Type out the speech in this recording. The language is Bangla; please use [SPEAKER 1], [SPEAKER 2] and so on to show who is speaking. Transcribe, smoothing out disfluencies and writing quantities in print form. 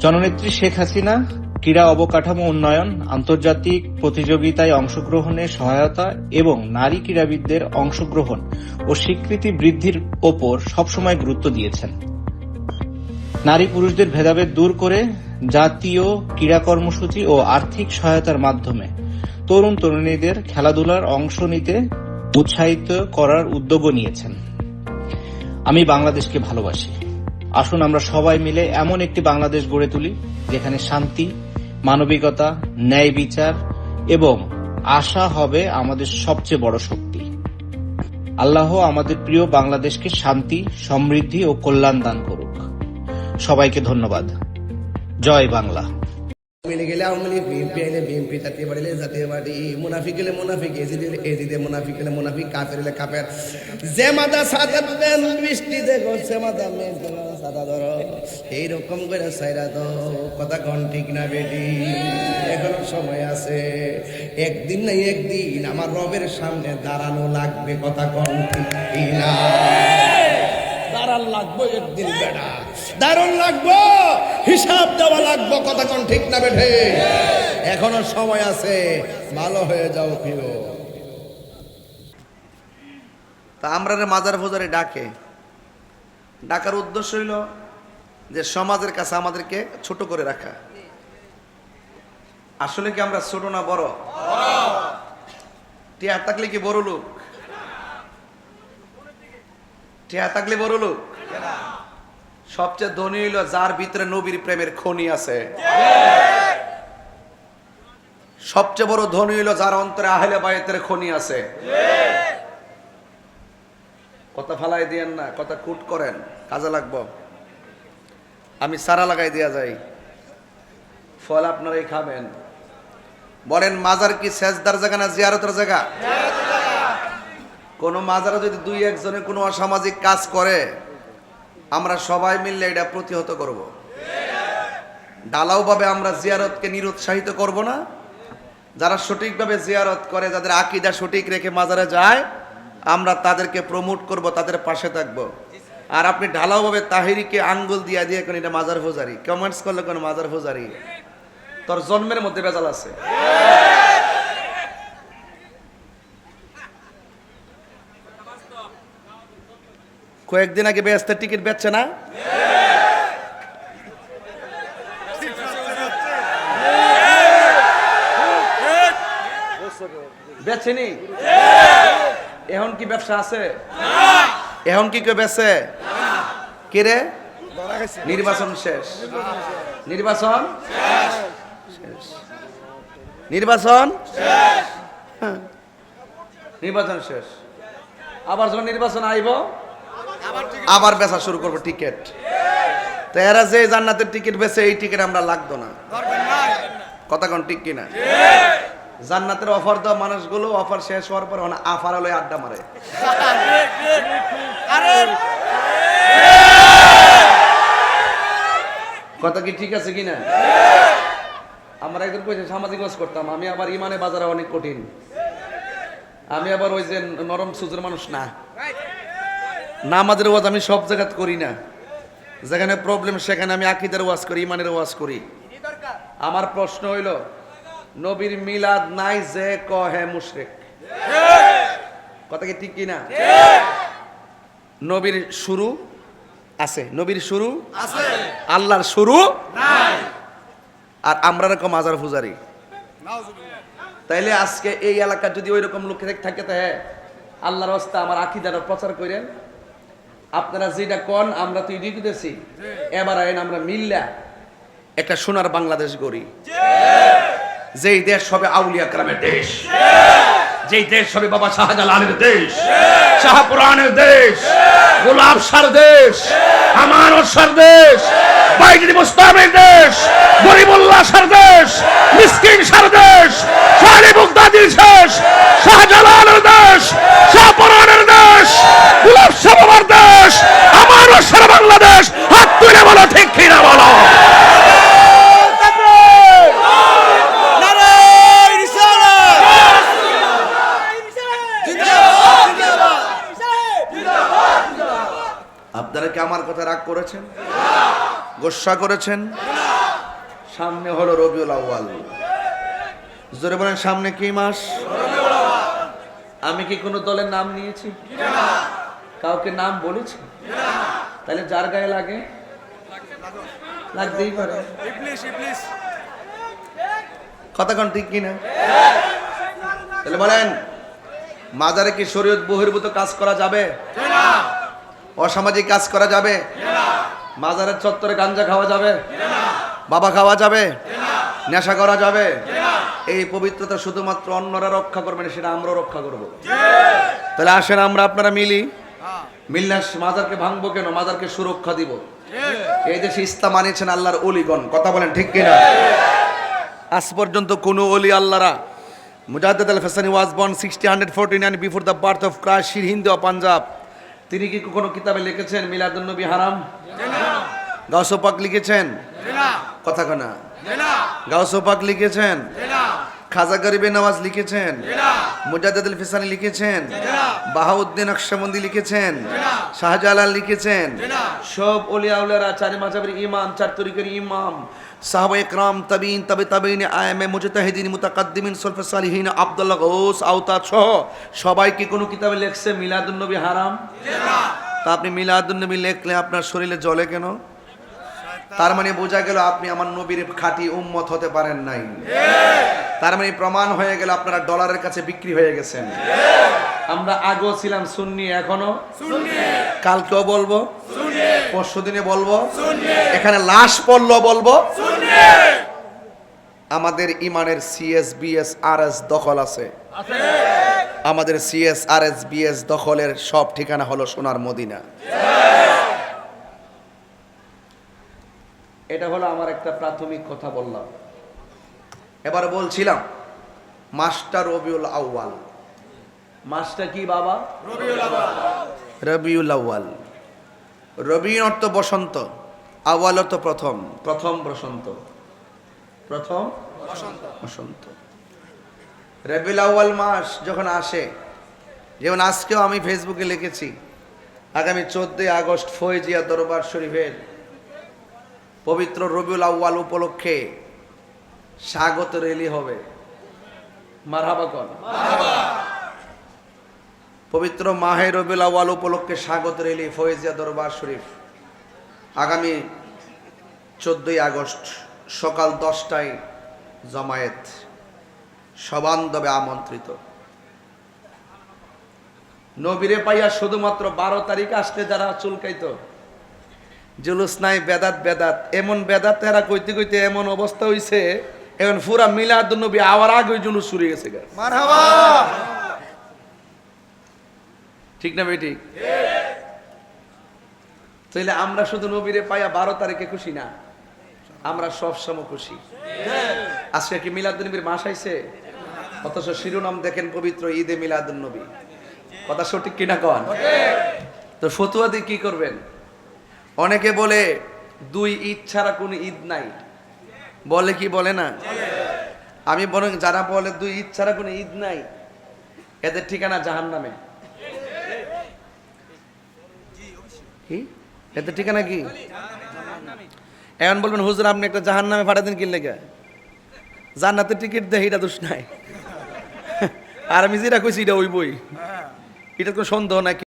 [SPEAKER 1] জননেত্রী শেখ হাসিনা ক্রীড়া অবকাঠামো উন্নয়ন, আন্তর্জাতিক প্রতিযোগিতায় অংশগ্রহণে সহায়তা এবং নারী ক্রীড়াবিদদের অংশগ্রহণ ও স্বীকৃতি বৃদ্ধির ওপর সবসময় গুরুত্ব দিয়েছেন। নারী পুরুষদের ভেদাভেদ দূর করে জাতীয় ক্রীড়া কর্মসূচি ও আর্থিক সহায়তার মাধ্যমে তরুণ তরুণীদের খেলাধুলার অংশ নিতে উৎসাহিত করার উদ্যোগও নিয়েছেন। আমি বাংলাদেশকে ভালোবাসি। আসুন আমরা সবাই মিলে এমন একটি বাংলাদেশ গড়ে তুলি যেখানে শান্তি, মানবিকতা, ন্যায় বিচার এবং আশা হবে আমাদের সবচেয়ে বড় শক্তি। আল্লাহ আমাদের প্রিয় বাংলাদেশকে শান্তি, সমৃদ্ধি ও কল্যাণ দান করুক। সবাইকে ধন্যবাদ। জয় বাংলা।
[SPEAKER 2] মিলে গেলে আওয়ামী লীগ, বিএনপি আইলে বিএনপি, জাতীয় পার্টি জাতীয় পার্টি, মুনাফিক গেলে মুনাফিক, এজিদে মুনাফিক গেলে মুনাফিক, কাফের হলে কাফের। যে মাদা সাদা দেন বৃষ্টি দেখো, সে মাদা মেঘ সাদা ধরো, এইরকম করে সাইরা তো কথা কন ঠিক না বেটি? এখনো সময় আছে, একদিন না একদিন আমার রবের সামনে দাঁড়ানো লাগবে, কথা কন ঠিক না? দাঁড়ান লাগবো একদিন বেটা, দারুণ লাগবো, হিসাব দেওয়া লাগবো, কথা কোন ঠিক না বেঠে? এখনো সময় আছে, ভালো হয়ে যাও প্রিয়। তা আমরা মাজার ফজারে ডাকার উদ্দেশ্য হইল যে সমাজের কাছে আমাদেরকে ছোট করে রাখা। আসলে কি আমরা ছোট না বড়? টিয়া থাকলে কি বড় লোক? টিয়া থাকলে বড় লোক? সবচেয়ে ধনী হইল যার ভিতরে নবীর প্রেমের খনি আছে। সবচেয়ে বড় ধনী হইল যার অন্তরে আহলে বায়তের খনি আছে। কথা ফালাই দিয়েন না, কথা কুট করেন, কাজে লাগবো। আমি সারা লাগাই দিয়া যাই, ফল আপনারাই খাবেন। বলেন মাজার কি সেজদার জায়গা না জিয়ারতের জায়গা? কোন মাজারে যদি দুই একজনে কোনো অসামাজিক কাজ করে, আমরা সবাই মিললে এটা প্রতিহত করব। ঢালাও ভাবে আমরা জিয়ারতকে নিরুৎসাহিত করব না। যারা সঠিকভাবে জিয়ারত করে, যাদের আকীদা সঠিক রেখে মাজারে যায়, আমরা তাদেরকে প্রমোট করব, তাদের পাশে থাকব। আর আপনি ঢালাও ভাবে তাহিরিকে আঙ্গুল দিয়া দিয়ে কোন এটা মাজার ফুজারি, কমেন্টস করলে কোন মাজার ফুজারি, তোর জন্মের মধ্যে বেজাল আছে। কয়েকদিন আগে বেহেশতের টিকিট বেচছে না? বেচেনি? এখন কি ব্যবসা আছে? এখন কি কেউ বেচে? কে রে? নির্বাচন শেষ, নির্বাচন শেষ, নির্বাচন নির্বাচন শেষ। আবার যখন নির্বাচন আইব আবার বেচা শুরু করবো টিকিট। তো এরা যে জান্নাতের টিকিট বেচে, এই টিকিট আমরা লাগতো না, কথা কোন ঠিক কিনা? জান্নাতের অফার দেওয়া মানুষগুলো অফার শেষ হওয়ার পর আফার হলে আড্ডা মারে। কথা কি ঠিক আছে কিনা? আমরা একদিন কইছে সামাজিক কাজ করতাম, আমি আবার ইমানে বাজারে অনেক কঠিন, আমি আবার ওই যে নরম সুজের মানুষ না। নামাজের ওয়াজ আমি সব জায়গাত করি না, যেখানে প্রবলেম সেখানে আমি আকীদার ওয়াজ করি, ইমানের ওয়াজ করি। আমার প্রশ্ন হইল, নবীর মিলাদ নাই যে কহে মুশরিক, কথা কি ঠিক কিনা? নবীর শুরু আছে, নবীর শুরু আছে, আল্লাহর শুরু নাই। আর আমরা এরকম মাজার পূজারি। তাইলে আজকে এই এলাকার যদি ওই রকম লোক থাকে, তাহলে আল্লাহর রাস্তা আমার আকীদার প্রচার করেন। আপনারা যেটা কোন আমরা তো এটাই দিতেছি, এবার আইন আমরা মিল্লা একটা সোনার বাংলাদেশ গড়ি, যেই দেশ হবে আউলিয়া কেরামের দেশ, যেই দেশ হবে বাবা শাহজালালের দেশ, শাহপুরানের দেশ, গোলাপ শাহর দেশ, আমানত শাহর দেশ, বাইজিদ মুস্তাফির দেশ, গরিবুল্লাহ শাহর দেশ, মিসকিন শাহর দেশ, শালি মুগতাদির দেশ, শাহজালালের দেশ, শাহপুরানের দেশ, গোলাপ শাহ বাবার দেশ, আমানত শাহর বাংলাদেশ। হাত তুলে বলো ঠিক কিনা বলো। আপনারা কি আমার কথা রাগ করেছেন? গোসা করেছেন? সামনে হলো রবিউল আউয়াল। জোরে বলেন, সামনে কি মাস? আমি কি কোনো দলের নাম নিয়েছি? কাউকে নাম বলেছি? তাহলে যার গায়ে লাগে লাগতেই পারে। কথা কোন ঠিক কিনা? তাহলে বলেন, মাজারে কি শরীয়ত বহির্ভূত কাজ করা যাবে? অসামাজিক কাজ করা যাবে? মাজারের চত্বরে গাঞ্জা খাওয়া যাবে? বাবা খাওয়া যাবে? নেশা করা যাবে? এই পবিত্রতা শুধুমাত্র অন্যরা রক্ষা করবেন, সেটা আমরাও রক্ষা করব। তাহলে আসেন আমরা আপনারা মিলি, মিললে মাজারকে ভাঙবো কেন? মাজারকে সুরক্ষা দিব। এই দেশে ইসলাম মানিয়েছেন আল্লাহর ওলিগণ। কথা বলেন ঠিক কিনা? আজ পর্যন্ত কোন ওলি আল্লাহরা, Mujaddid Al Hasani was born 149 before the birth of Christ, Hind of Punjab, তিনি কি কোনো কিতাবে লিখেছেন মিলাদুন নবী হারাম? গাউসে পাক লিখেছেন? কথা কনা। গাউসে পাক লিখেছেন? খাজা গরিবে নওয়াজ লিখেছেন? মুজাদ্দিদ আল হাসানি লিখেছেন? বাহাউদ্দিন নকশবন্দি লিখেছেন? শাহজালাল লিখেছেন? সব ওলিয়া উলারা, চার মাযহাবের ইমাম, চার তরিকার ইমাম, সাহাবা ইকরাম, তাবিঈন, তাবিঈন, আইএমএ, মুজতাহিদিন, মুতাকাদ্দিমিন, সলফে সালিহিন, আব্দুল্লাহ গৌস, আওতাদ সহ সবাই কি কোনো কিতাবে লেখছে মিলাদুন নবী হারাম? তা আপনি মিলাদুন নবী লেখলে আপনার শরীরে জ্বলে কেন? তার মানে বোঝা গেল আপনি আমার নবীর খাঁটি উম্মত হতে পারেন নাই। তার মানে প্রমাণ হয়ে গেল আপনারা ডলারের কাছে বিক্রি হয়ে গেছেন। আমরা আগেও ছিলাম সুন্নি, এখনো সুন্নি, কালকেও বলবো সুন্নি, পরশুদিনে বলবো সুন্নি, এখানে লাশ পড়লো বলবো সুন্নি। আমাদের ইমানের সিএস বিএস আরএস দখল আছে। আমাদের সিএস আরএস বিএস দখলের সব ঠিকানা হলো সোনার মদিনা। এটা হলো আমার একটা প্রাথমিক কথা বললাম। এবার বলছিলাম মাসটা রবিউল আউয়াল। মাসটা কি বাবা? রবিউল আউয়াল। রবি অর্থ বসন্ত, আউয়াল অর্থ প্রথম। প্রথম বসন্ত, প্রথম বসন্ত। রবিউল আউয়াল মাস যখন আসে, যেমন আজকেও আমি ফেসবুকে লিখেছি, আগামী 14 আগস্ট ফয়জিয়া দরবার শরীফের পবিত্র রবিউল আউয়াল উপলক্ষে স্বাগত র্যালি হবে। মারহাবা কর। পবিত্র মাহে রবিউল আউয়াল উপলক্ষে স্বাগত র্যালি ফয়জিয়া দরবার শরীফ আগামী 14 আগস্ট সকাল 10টায় জামায়াত সবান্ধবে আমন্ত্রিত। নবীরে পাইয়া শুধুমাত্র 12 তারিখ আসলে যারা চুলকাইতো, জুলুস নাই, বেদাত বেদাত, এমন বেদাত এরা কইতে কইতে এমন অবস্থা হইছে, এখন পুরা মিলাদুন নবী আওয়ার আগে জুলুস শুরু গেছে। মারহাবা, ঠিক না বেটি? তাইলে আমরা শুধু নবীরে পাইয়া 12 তারিখে খুশি না, আমরা সব সময় খুশি। আজকে কি মিলাদুন নবীর মাস আইছে, অথচ শিরোনাম দেখেন পবিত্র ঈদে মিলাদুন নবী। কথা সঠিক কিনা কন? তো ফতুয়া দিয়ে কি করবেন? অনেকে বলে 2 ঈদ ছাড়া কোনো ঈদ নাই, বলে কি বলে না? আমি বরং যারা বলে 2 ঈদ ছাড়া কোনো ঈদ নাই, এদের ঠিকানা জাহান্নামে। কি এদের ঠিকানা কি? এখন বলবেন হুজুর আপনি একটা জাহান্নামে পাঠা দিন, কি লেগে? জান্নাতের টিকিট দেয়, এটা দোষ নাই। আর আমি যেটা কইছি এটা ওই বই, এটা কোনো সন্দেহ নাই।